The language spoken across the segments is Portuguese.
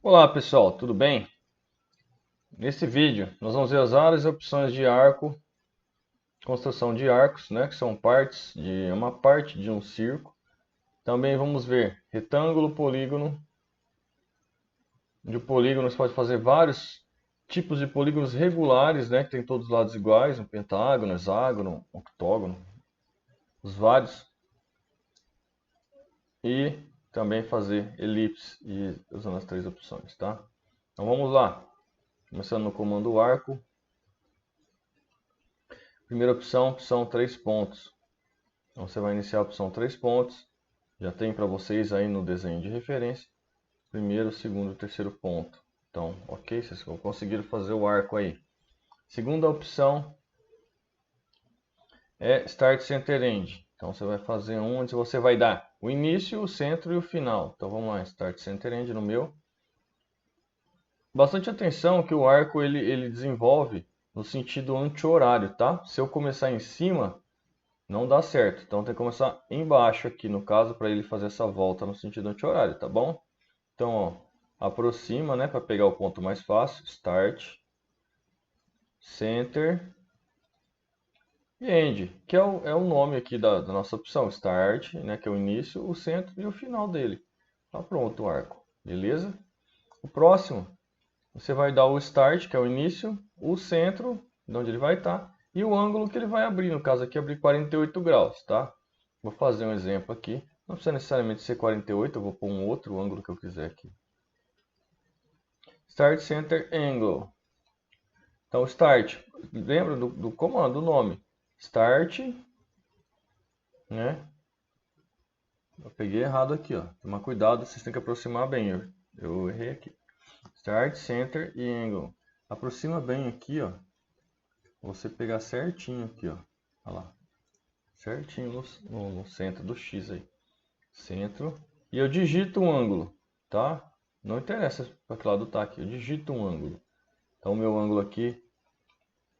Olá pessoal, tudo bem? Nesse vídeo nós vamos ver as várias opções de arco, construção de arcos, né, que são partes de uma parte de um circo. Também vamos ver retângulo, polígono. De polígono você pode fazer vários tipos de polígonos regulares, né, que tem todos os lados iguais, um pentágono, hexágono, octógono, os vários. E também fazer elipse usando as três opções, tá? Então vamos lá. Começando no comando arco. Primeira opção 3 pontos. Então você vai iniciar a opção 3 pontos. Já tem para vocês aí no desenho de referência. Primeiro, segundo e terceiro ponto. Então, ok, vocês conseguiram fazer o arco aí. Segunda opção é Start Center End. Então você vai fazer onde você vai dar o início, o centro e o final. Então vamos lá, Start Center End no meu. Bastante atenção que o arco ele desenvolve no sentido anti-horário, tá? Se eu começar em cima, não dá certo. Então tem que começar embaixo aqui, no caso, para ele fazer essa volta no sentido anti-horário, tá bom? Então, ó, aproxima, né, para pegar o ponto mais fácil. Start, Center e End, que é o nome aqui da nossa opção. Start, né, que é o início, o centro e o final dele. Tá pronto o arco, beleza? O próximo, você vai dar o Start, que é o início, o centro, de onde ele vai estar, e o ângulo que ele vai abrir. No caso aqui, abrir 48 graus, tá? Vou fazer um exemplo aqui. Não precisa necessariamente ser 48, eu vou pôr um outro ângulo que eu quiser aqui. Start Center Angle. Então, Start, lembra do comando, do nome. Start, né? Eu peguei errado aqui, ó. Toma cuidado, vocês têm que aproximar bem. Eu errei aqui. Start Center e Angle. Aproxima bem aqui, ó. Você pegar certinho aqui, ó. Olha lá. Certinho no centro do X aí. Centro. E eu digito um ângulo, tá? Não interessa para que lado tá aqui. Eu digito um ângulo. Então, o meu ângulo aqui,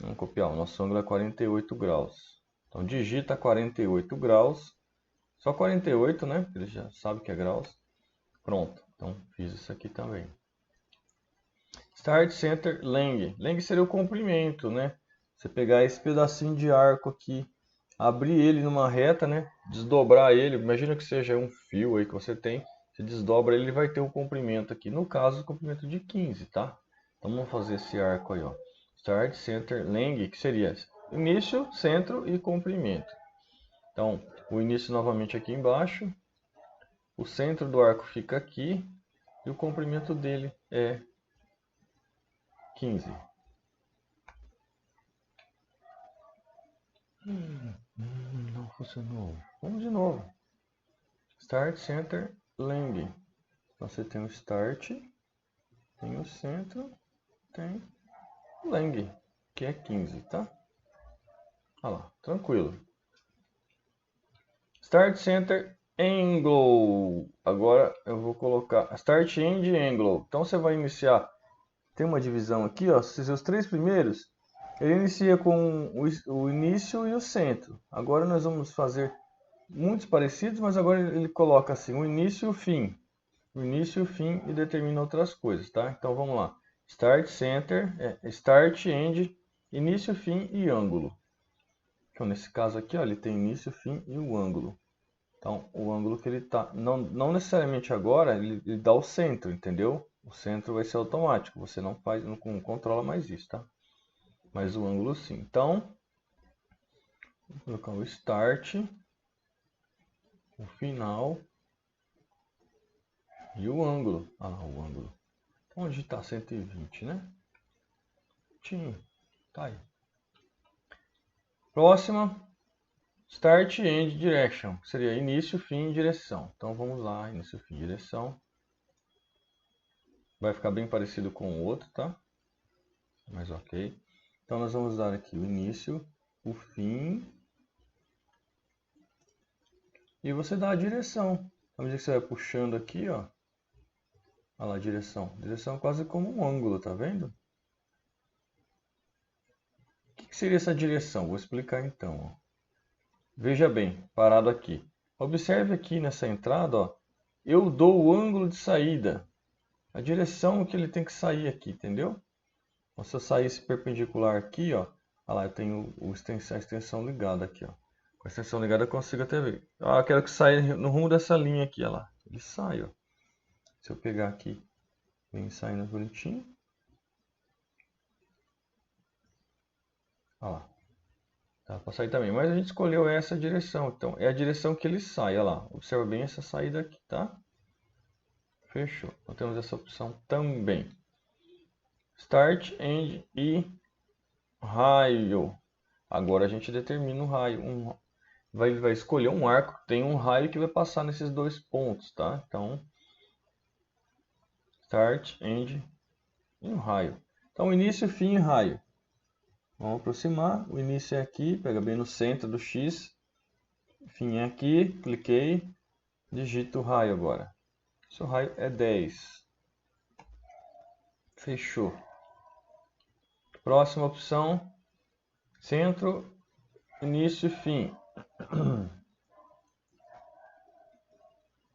vamos copiar. O nosso ângulo é 48 graus. Então, digita 48 graus. Só 48, né? Porque ele já sabe que é graus. Pronto. Então, fiz isso aqui também. Start Center Length. Length seria o comprimento, né? Você pegar esse pedacinho de arco aqui, abrir ele numa reta, né? Desdobrar ele. Imagina que seja um fio aí que você tem. Você desdobra ele, ele vai ter um comprimento aqui. No caso, o comprimento de 15, tá? Então vamos fazer esse arco aí, ó. Start Center Length, que seria início, centro e comprimento. Então, o início novamente aqui embaixo. O centro do arco fica aqui. E o comprimento dele é 15. Não funcionou. Vamos de novo. Start Center Length. Então você tem o Start, tem o centro, tem o Length, que é 15, tá? Olha lá, tranquilo. Start Center Angle. Agora eu vou colocar Start End Angle. Então você vai iniciar. Tem uma divisão aqui, ó. Os três primeiros, ele inicia com o início e o centro. Agora nós vamos fazer muitos parecidos, mas agora ele coloca assim, o início e o fim. O início e o fim e determina outras coisas, tá? Então vamos lá. Start Center, Start End, início, fim e ângulo. Então nesse caso aqui, ó, ele tem início, fim e o ângulo. Então o ângulo que ele tá, não necessariamente agora ele dá o centro, entendeu? O centro vai ser automático, você não faz, não controla mais isso, tá? Mas o ângulo sim. Então, vou colocar o Start, o final e o ângulo. Ah lá, o ângulo. Onde está 120, né? Tinha. Tá aí. Próxima. Start End Direction. Que seria início, fim e direção. Então vamos lá. Início, fim e direção. Vai ficar bem parecido com o outro, tá? Mas ok. Então nós vamos dar aqui o início, o fim. E você dá a direção. À medida que você vai puxando aqui, ó. Olha lá a direção. Direção é quase como um ângulo, tá vendo? O que seria essa direção? Vou explicar então. Ó. Veja bem, parado aqui. Observe aqui nessa entrada, ó, eu dou o ângulo de saída. a direção que ele tem que sair aqui, entendeu? Então, se eu sair esse perpendicular aqui, ó, olha lá, eu tenho a extensão ligada aqui, ó. Com a extensão ligada eu consigo até ver. Ah, eu quero que saia no rumo dessa linha aqui, olha lá. Ele sai, ó. Se eu pegar aqui, vem saindo bonitinho. Olha lá. Dá para sair também, mas a gente escolheu essa direção, então é a direção que ele sai, olha lá. Observa bem essa saída aqui, tá? Fechou. Então temos essa opção também. Start, End e raio. Agora a gente determina o raio. Vai escolher um arco que tem um raio que vai passar nesses dois pontos, tá? Então, Start, End e um raio. Então, início, fim e raio. Vamos aproximar. O início é aqui, pega bem no centro do X. Fim é aqui, cliquei, digito o raio agora. Seu raio é 10. Fechou. Próxima opção, centro, início e fim.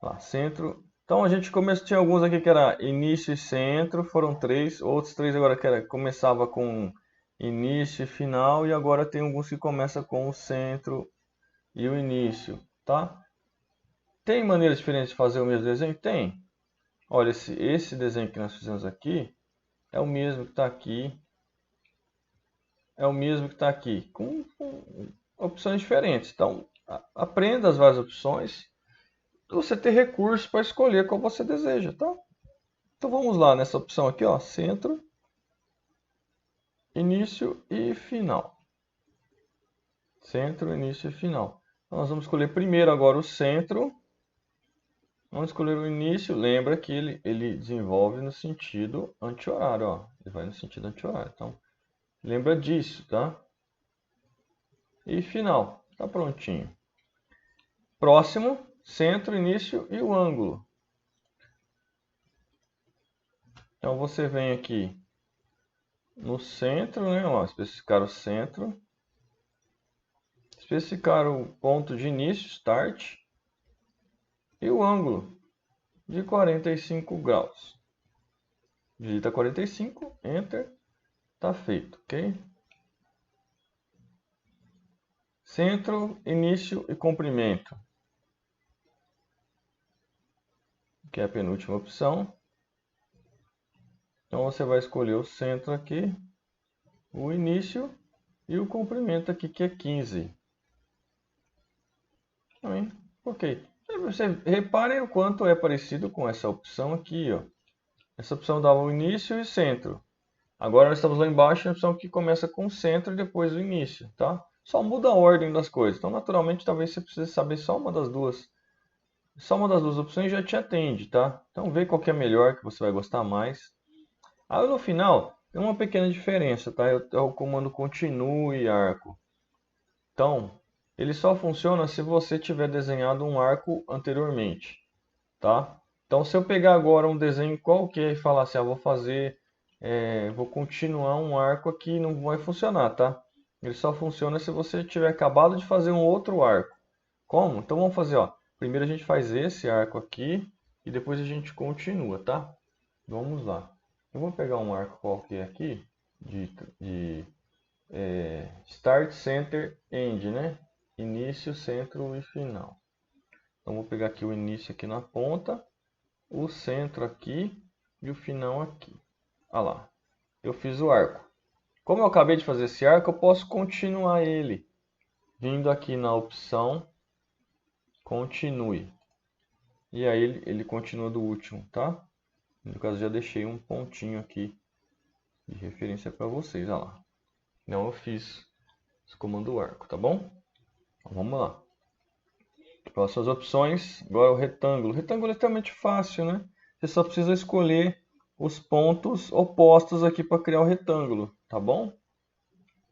Lá, centro. Então a gente tinha alguns aqui que era início e centro, foram 3. Outros 3 agora que começava com início e final. E agora tem alguns que começam com o centro e o início, tá? Tem maneiras diferentes de fazer o mesmo desenho? Tem. Olha, esse desenho que nós fizemos aqui é o mesmo que está aqui. É o mesmo que está aqui, com opções diferentes. Então, aprenda as várias opções. Você ter recursos para escolher qual você deseja, tá? Então vamos lá nessa opção aqui, ó, centro, início e final. Centro, início e final. Então, nós vamos escolher primeiro agora o centro. Vamos escolher o início. Lembra que ele desenvolve no sentido anti-horário, ó. Ele vai no sentido anti-horário. Então, lembra disso, tá? E final. Tá prontinho. Próximo, centro, início e o ângulo. Então você vem aqui no centro, né? Ó, especificar o centro. Especificar o ponto de início, start. E o ângulo de 45 graus. Digita 45, enter. Tá feito, ok? Centro, início e comprimento. Que é a penúltima opção. Então você vai escolher o centro aqui, o início e o comprimento aqui, que é 15. Ok. Você reparem o quanto é parecido com essa opção aqui, ó. Essa opção dava o início e centro. Agora nós estamos lá embaixo na opção que começa com o centro e depois o início, tá? Só muda a ordem das coisas. Então, naturalmente, talvez você precise saber só uma das duas. Só uma das duas opções já te atende, tá? Então, vê qual que é melhor, que você vai gostar mais. Aí, no final, tem uma pequena diferença, tá? É o comando continue arco. Então, ele só funciona se você tiver desenhado um arco anteriormente, tá? Então, se eu pegar agora um desenho qualquer e falar assim, vou continuar um arco aqui, não vai funcionar, tá? Ele só funciona se você tiver acabado de fazer um outro arco. Como? Então vamos fazer, ó. Primeiro a gente faz esse arco aqui e depois a gente continua, tá? Vamos lá. Eu vou pegar um arco qualquer aqui de Start, Center, End, né? Início, centro e final. Então vou pegar aqui o início aqui na ponta, o centro aqui e o final aqui. Olha lá, eu fiz o arco. Como eu acabei de fazer esse arco, eu posso continuar ele. Vindo aqui na opção Continue. E aí ele continua do último, tá? No caso, já deixei um pontinho aqui de referência para vocês, olha lá. Não, eu fiz esse comando arco, tá bom? Então, vamos lá. Próximas opções, agora o retângulo. O retângulo é extremamente fácil, né? Você só precisa escolher os pontos opostos aqui para criar o retângulo, tá bom?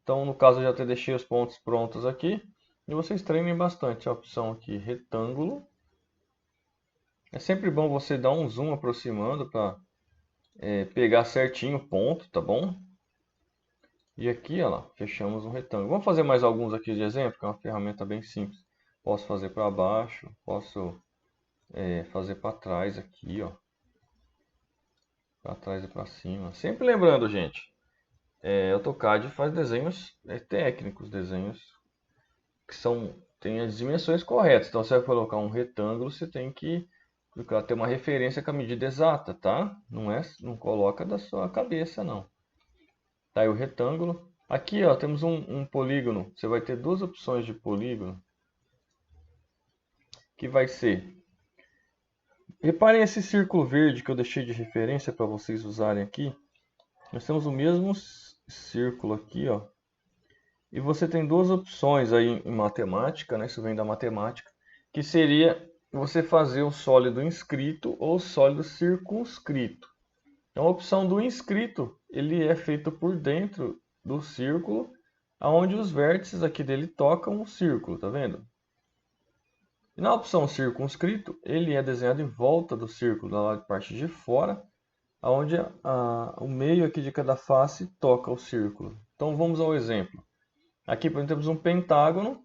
Então, no caso, eu já até deixei os pontos prontos aqui. E vocês treinem bastante a opção aqui, retângulo. É sempre bom você dar um zoom aproximando para pegar certinho o ponto, tá bom? E aqui, olha lá, fechamos um retângulo. Vamos fazer mais alguns aqui de exemplo, que é uma ferramenta bem simples. Posso fazer para baixo, posso fazer para trás aqui, ó. para trás e para cima. Sempre lembrando, gente, AutoCAD faz desenhos técnicos, desenhos que tem as dimensões corretas. Então, você vai colocar um retângulo, você tem que ter uma referência com a medida exata, tá? Não coloca da sua cabeça, não. Tá aí o retângulo. Aqui, ó, temos um polígono. Você vai ter duas opções de polígono, que vai ser... Reparem esse círculo verde que eu deixei de referência para vocês usarem aqui. Nós temos o mesmo círculo aqui, ó. E você tem duas opções aí em matemática, né? Isso vem da matemática, que seria você fazer o sólido inscrito ou o sólido circunscrito. Então, a opção do inscrito, ele é feito por dentro do círculo, aonde os vértices aqui dele tocam o círculo, tá vendo? E na opção circunscrito, ele é desenhado em volta do círculo, da parte de fora, aonde o meio aqui de cada face toca o círculo. Então, vamos ao exemplo. Aqui, por exemplo, temos um pentágono,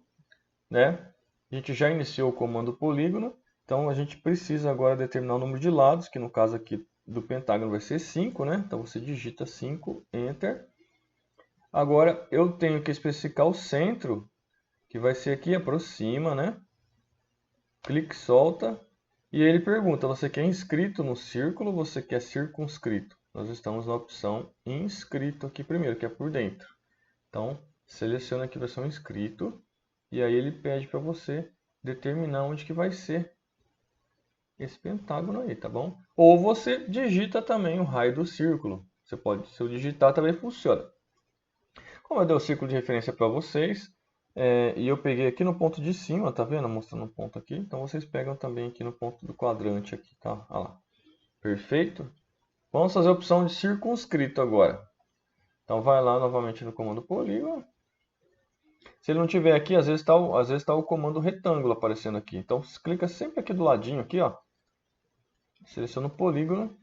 né? A gente já iniciou o comando polígono, então a gente precisa agora determinar o número de lados, que no caso aqui do pentágono vai ser 5, né? Então você digita 5, Enter. Agora eu tenho que especificar o centro, que vai ser aqui, aproxima, né? Clique, solta. E ele pergunta, você quer inscrito no círculo ou você quer circunscrito? Nós estamos na opção inscrito aqui primeiro, que é por dentro. Então, seleciona aqui a versão inscrito. E aí ele pede para você determinar onde que vai ser esse pentágono aí, tá bom? Ou você digita também o raio do círculo. Você pode, se eu digitar também funciona. Como eu dei o círculo de referência para vocês, e eu peguei aqui no ponto de cima, tá vendo? Mostrando um ponto aqui. Então vocês pegam também aqui no ponto do quadrante aqui, tá? Olha lá. Perfeito? Vamos fazer a opção de circunscrito agora. Então vai lá novamente no comando polígono. Se ele não tiver aqui, às vezes está o comando retângulo aparecendo aqui. Então clica sempre aqui do ladinho aqui, ó. Seleciona o polígono.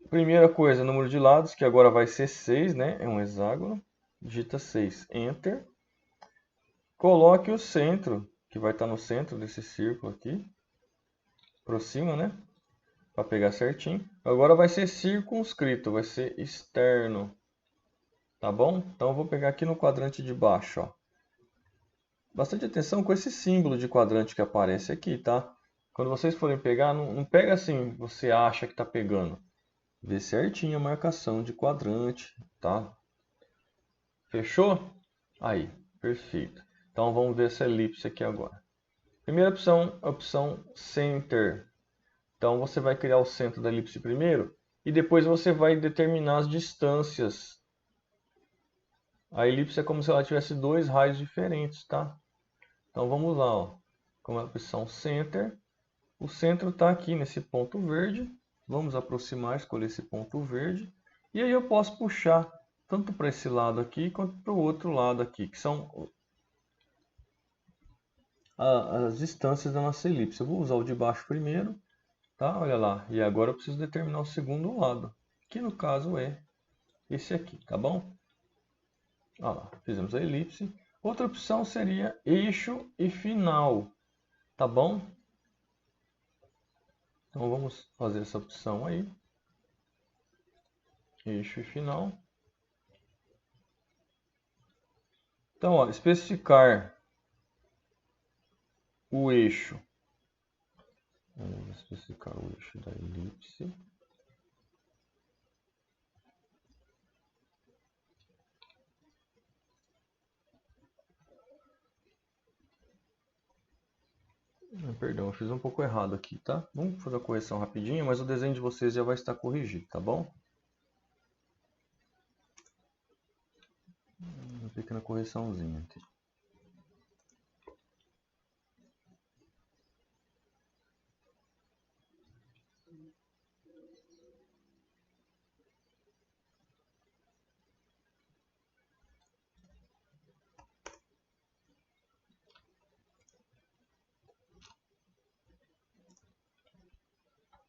Primeira coisa, número de lados, que agora vai ser 6, né? É um hexágono. Digita 6, Enter. Coloque o centro, que vai estar no centro desse círculo aqui. Aproxima, né? Para pegar certinho. Agora vai ser circunscrito, vai ser externo. Tá bom? Então eu vou pegar aqui no quadrante de baixo, ó. Bastante atenção com esse símbolo de quadrante que aparece aqui, tá? Quando vocês forem pegar, não pega assim, você acha que está pegando. Vê certinho a marcação de quadrante, tá? Fechou? Aí, perfeito. Então vamos ver essa elipse aqui agora. Primeira opção, a opção Center. Então você vai criar o centro da elipse primeiro e depois você vai determinar as distâncias. A elipse é como se ela tivesse dois raios diferentes, tá? Então vamos lá, ó. Com a opção Center. O centro está aqui nesse ponto verde. Vamos aproximar, escolher esse ponto verde. E aí eu posso puxar tanto para esse lado aqui quanto para o outro lado aqui, que são as distâncias da nossa elipse. Eu vou usar o de baixo primeiro, tá? Olha lá. E agora eu preciso determinar o segundo lado, que no caso é esse aqui, tá bom? Olha lá, fizemos a elipse. Outra opção seria eixo e final, tá bom? Então vamos fazer essa opção aí. Eixo e final. Então, ó, especificar o eixo. Vamos especificar o eixo da elipse. Perdão, eu fiz um pouco errado aqui, tá? Vamos fazer a correção rapidinho, mas o desenho de vocês já vai estar corrigido, tá bom? Uma pequena correçãozinha aqui.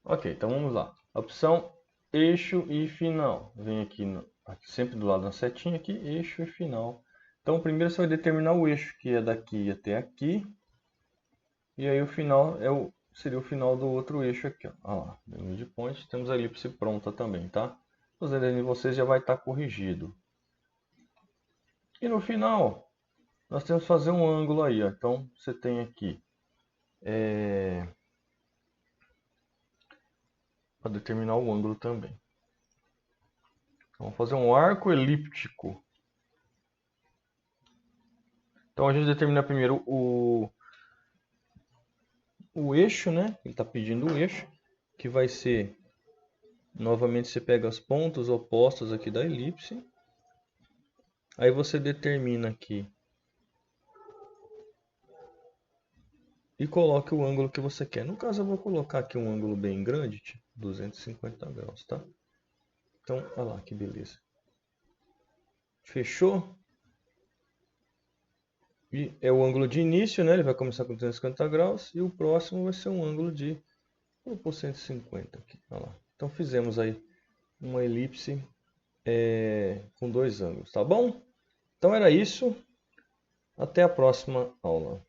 Ok, então vamos lá. A opção eixo e final. Vem aqui, sempre do lado da setinha aqui, eixo e final. Então primeiro você vai determinar o eixo, que é daqui até aqui. E aí o final é o seria o final do outro eixo aqui, ó. Olha lá, no midpoint, temos a elipse pronta também, tá? Os desenhos de vocês já vai estar corrigido. E no final, nós temos que fazer um ângulo aí, ó. Então, você tem aqui, para determinar o ângulo também. Então, vamos fazer um arco elíptico. Então, a gente determina primeiro o eixo, né? Ele está pedindo o eixo, que vai ser, novamente você pega os pontos opostos aqui da elipse. Aí você determina aqui e coloca o ângulo que você quer. No caso, eu vou colocar aqui um ângulo bem grande, tipo 250 graus, tá? Então, olha lá que beleza. Fechou? E é o ângulo de início, né? Ele vai começar com 250 graus e o próximo vai ser um ângulo de, vou pôr 150 aqui, olha lá. Então fizemos aí uma elipse com dois ângulos, tá bom? Então era isso. Até a próxima aula.